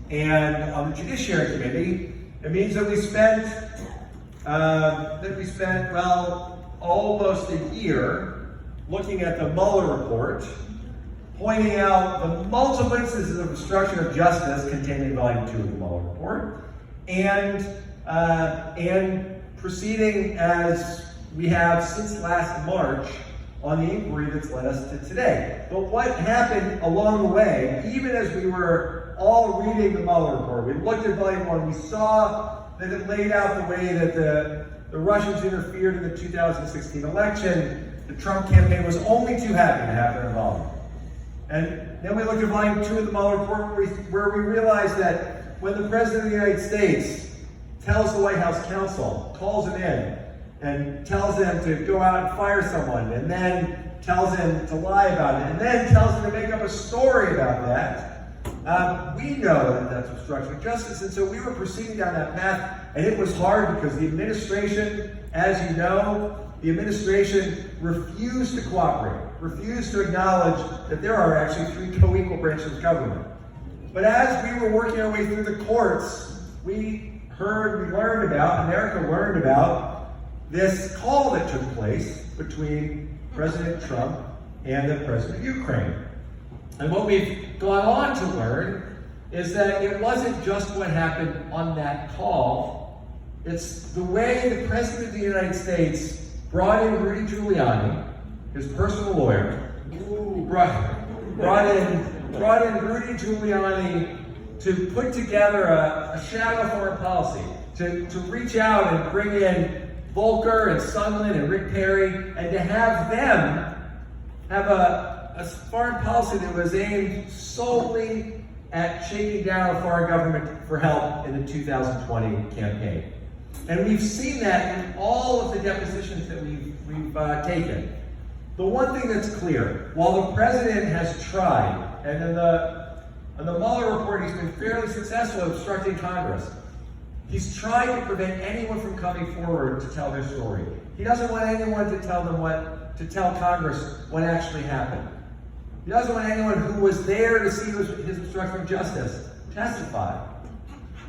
And on the Judiciary Committee, it means that we spent, well, almost a year looking at the Mueller report, pointing out the multiple instances of obstruction of justice contained in Volume 2 of the Mueller report, and proceeding as we have since last March on the inquiry that's led us to today. But what happened along the way, even as we were all reading the Mueller report, we looked at Volume 1, we saw that it laid out the way that the Russians interfered in the 2016 election. The Trump campaign was only too happy to have their involvement. And then we looked at Volume 2 of the Mueller report where we realized that when the President of the United States tells the White House counsel, calls him in, and tells them to go out and fire someone, and then tells him to lie about it, and then tells him to make up a story about that, we know that that's obstruction of justice. And so we were proceeding down that path, and it was hard because the administration, as you know, the administration refused to cooperate, refused to acknowledge that there are actually three co-equal branches of government. But as we were working our way through the courts, America learned about this call that took place between President Trump and the President of Ukraine. And what we've gone on to learn is that it wasn't just what happened on that call, it's the way the President of the United States brought in Rudy Giuliani, his personal lawyer, brought in Rudy Giuliani to put together a shadow foreign policy, to reach out and bring in Volcker and Sondland and Rick Perry, and to have them have a foreign policy that was aimed solely at shaking down a foreign government for help in the 2020 campaign. And we've seen that in all of the depositions that we've taken. The one thing that's clear, while the president has tried, and in the Mueller report he's been fairly successful at obstructing Congress, he's trying to prevent anyone from coming forward to tell their story. He doesn't want anyone to tell Congress what actually happened. He doesn't want anyone who was there to see his obstruction of justice testify.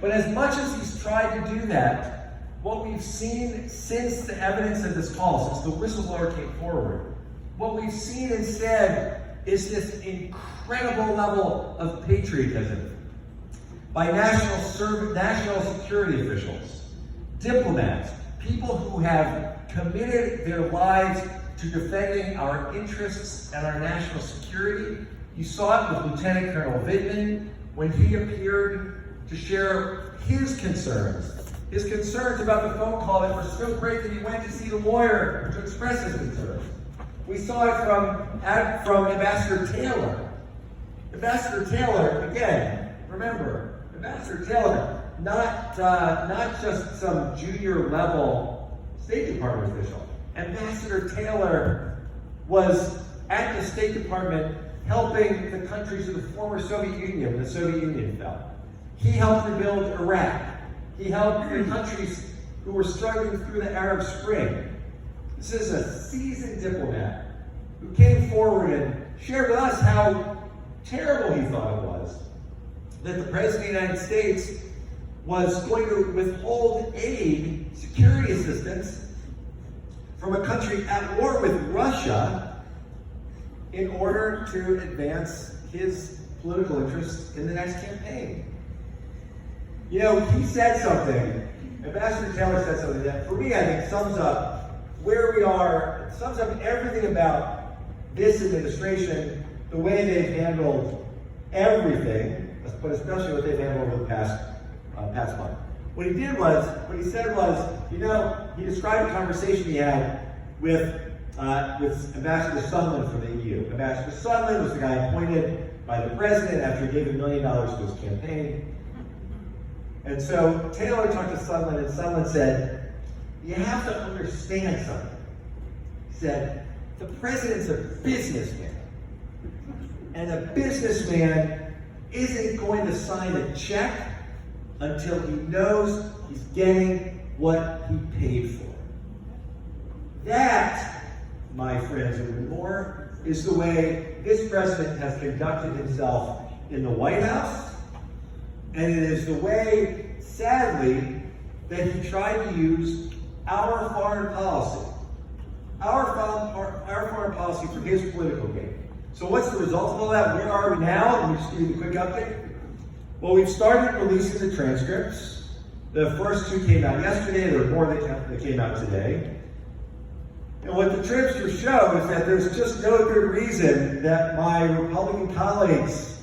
But as much as he's tried to do that, what we've seen since the evidence of this call, since the whistleblower came forward, what we've seen instead is this incredible level of patriotism by national security officials, diplomats, people who have committed their lives to defending our interests and our national security. You saw it with Lieutenant Colonel Vindman when he appeared to share his concerns about the phone call that were so great that he went to see the lawyer to express his concerns. We saw it from Ambassador Taylor. Ambassador Taylor, again, remember, Ambassador Taylor, not just some junior level State Department official. Ambassador Taylor was at the State Department helping the countries of the former Soviet Union when the Soviet Union fell. He helped rebuild Iraq. He helped the countries who were struggling through the Arab Spring. This is a seasoned diplomat who came forward and shared with us how terrible he thought it was that the President of the United States was going to withhold aid, security assistance, from a country at war with Russia in order to advance his political interests in the next campaign. You know, he said something, Ambassador Taylor said something that, for me, I think sums up where we are, it sums up everything about this administration, the way they've handled everything, but especially what they've handled over the past month. What he said was, you know, he described a conversation he had with Ambassador Sondland from the EU. Ambassador Sondland was the guy appointed by the president after he gave $1 million to his campaign. And so Taylor talked to Sondland, and Sondland said, you have to understand something. He said, the president's a businessman. And a businessman isn't going to sign a check until he knows he's getting what he paid for. That, my friends in Wynmoor, is the way this president has conducted himself in the White House, And it is the way, sadly, that he tried to use our foreign policy. Our foreign policy for his political gain. So what's the result of all that? Where are we now? Let me just give you a quick update. Well, we've started releasing the transcripts. The first two came out yesterday. There are more that came out today. And what the transcripts show is that there's just no good reason that my Republican colleagues,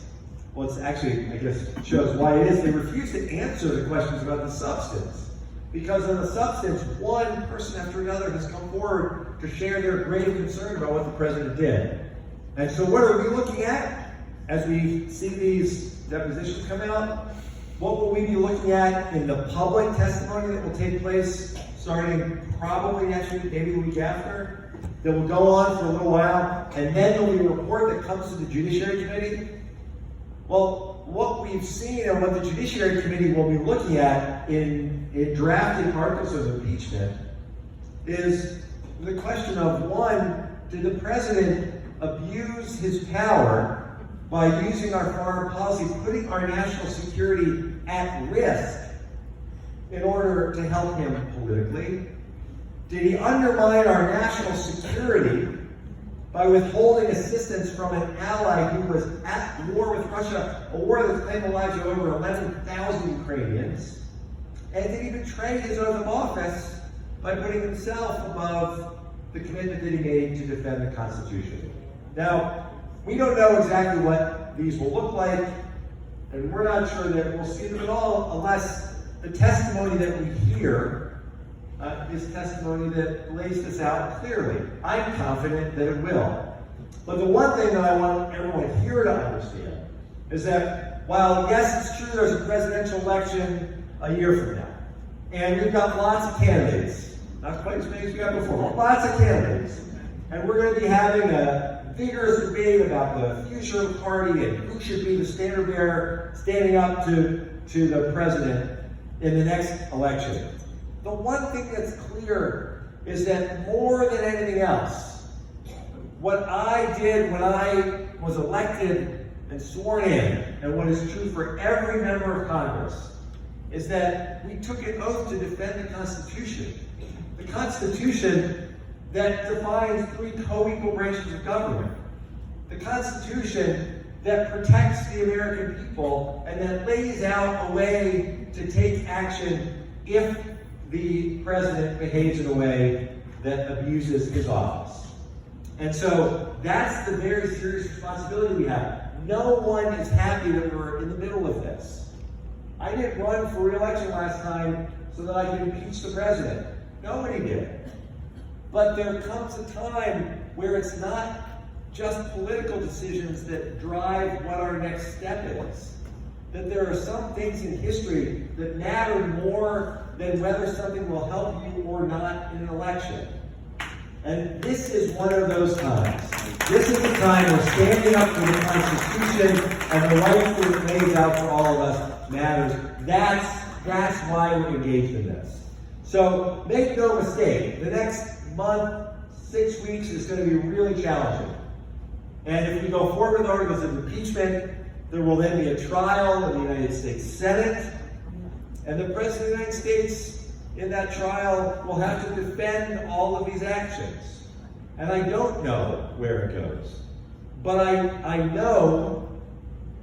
well, it's actually, I guess, shows why it is, they refuse to answer the questions about the substance. Because on the substance, one person after another has come forward to share their grave concern about what the president did. And so what are we looking at as we see these depositions come out? What will we be looking at in the public testimony that will take place starting probably next week, maybe the week after, that will go on for a little while, and then there will be a report that comes to the Judiciary Committee? Well, what we've seen and what the Judiciary Committee will be looking at in drafting articles of impeachment is the question of, one, did the president abuse his power by using our foreign policy, putting our national security at risk in order to help him politically? Did he undermine our national security by withholding assistance from an ally who was at war with Russia, a war that's claimed the lives of over 11,000 Ukrainians? And did he betray his oath of office by putting himself above the commitment that he made to defend the Constitution? Now, we don't know exactly what these will look like, and we're not sure that we'll see them at all unless the testimony that we hear is testimony that lays this out clearly. I'm confident that it will. But the one thing that I want everyone here to understand is that while, yes, it's true there's a presidential election a year from now, and we've got lots of candidates, not quite as many as we had before, but lots of candidates, and we're going to be having a vigorous debate about the future of the party and who should be the standard bearer standing up to the president in the next election. The one thing that's clear is that more than anything else, what I did when I was elected and sworn in, and what is true for every member of Congress, is that we took an oath to defend the Constitution. The Constitution that defines three co-equal branches of government. The Constitution that protects the American people and that lays out a way to take action if the president behaves in a way that abuses his office. And so that's the very serious responsibility we have. No one is happy that we're in the middle of this. I didn't run for re-election last time so that I could impeach the president. Nobody did. But there comes a time where it's not just political decisions that drive what our next step is. That there are some things in history that matter more than whether something will help you or not in an election. And this is one of those times. This is the time we're standing up for the Constitution and the rights that it lays out for all of us matters. That's why we're engaged in this. So make no mistake, the next month, 6 weeks is going to be really challenging. And if we go forward with articles of impeachment, there will then be a trial in the United States Senate, and the President of the United States in that trial will have to defend all of these actions. And I don't know where it goes, but I know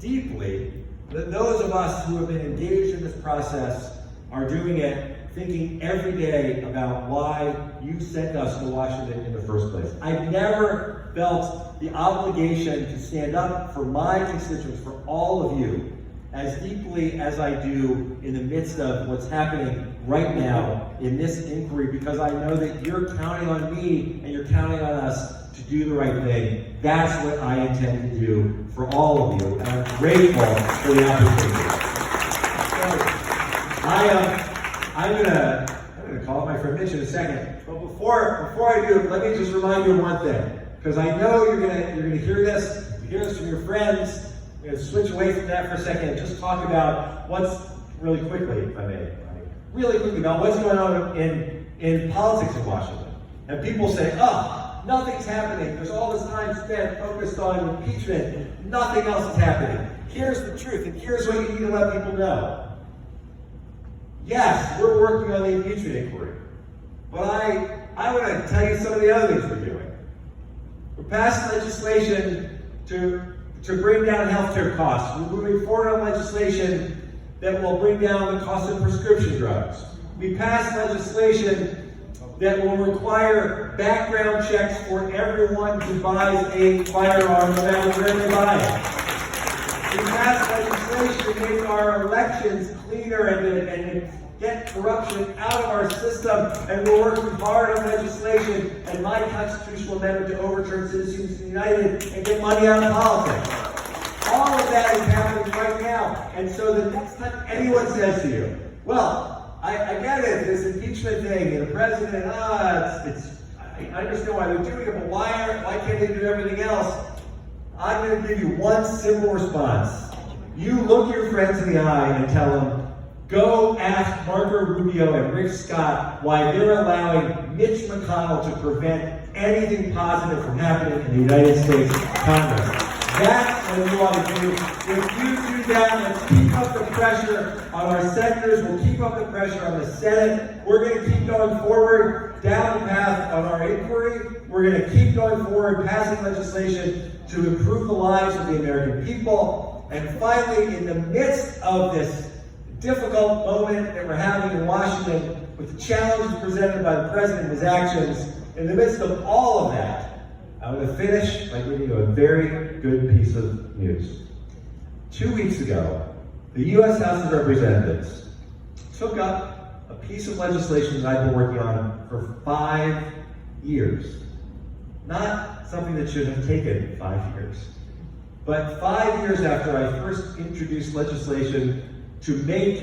deeply that those of us who have been engaged in this process are doing it thinking every day about why you sent us to Washington in the first place. I've never felt the obligation to stand up for my constituents, for all of you, as deeply as I do in the midst of what's happening right now in this inquiry, because I know that you're counting on me and you're counting on us to do the right thing. That's what I intend to do for all of you, and I'm grateful for the opportunity. So, I'm gonna call up my friend Mitch in a second, but before I do, let me just remind you of one thing, because I know you're gonna hear this. You hear this from your friends. I'm gonna switch away from that for a second and just talk about what's really quickly, if I may, really quickly about what's going on in politics in Washington. And people say, oh, nothing's happening. There's all this time spent focused on impeachment. Nothing else is happening. here's the truth, and here's what you need to let people know. Yes, we're working on the impeachment inquiry, but I want to tell you some of the other things we're doing. We're passing legislation to bring down healthcare costs. We're moving forward on legislation that will bring down the cost of prescription drugs. We passed legislation that will require background checks for everyone who buys a firearm, no matter where they buy it. We passed legislation to make our elections cleaner and get corruption out of our system, and we're working hard on legislation and my constitutional amendment to overturn Citizens United and get money out of politics. All of that is happening right now, and so the next time anyone says to you, well, I get it, this impeachment thing, and the president, I understand why they're doing it, but why can't they do everything else? I'm going to give you one simple response. You look your friends in the eye and tell them, go ask Marco Rubio and Rick Scott why they're allowing Mitch McConnell to prevent anything positive from happening in the United States Congress. That's what you ought to do. If you do that, let's keep up the pressure on our senators. We'll keep up the pressure on the Senate. We're going to keep going forward down the path on our inquiry. We're going to keep going forward, passing legislation to improve the lives of the American people. And finally, in the midst of this difficult moment that we're having in Washington, with the challenges presented by the president and his actions, in the midst of all of that, I'm going to finish by giving you a very good piece of news. 2 weeks ago, the U.S. House of Representatives took up a piece of legislation that I've been working on for 5 years. Not something that should have taken 5 years. But 5 years after I first introduced legislation to make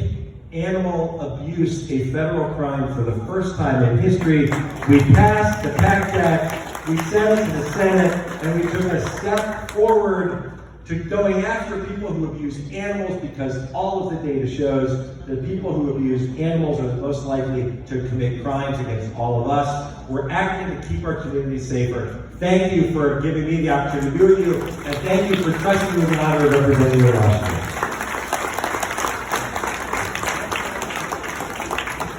animal abuse a federal crime for the first time in history, we passed the PACT Act. We sent it to the Senate, and we took a step forward to going after people who abuse animals, because all of the data shows that people who abuse animals are the most likely to commit crimes against all of us. We're acting to keep our communities safer. Thank you for giving me the opportunity to be with you, and thank you for trusting me with the honor of representing you in Washington.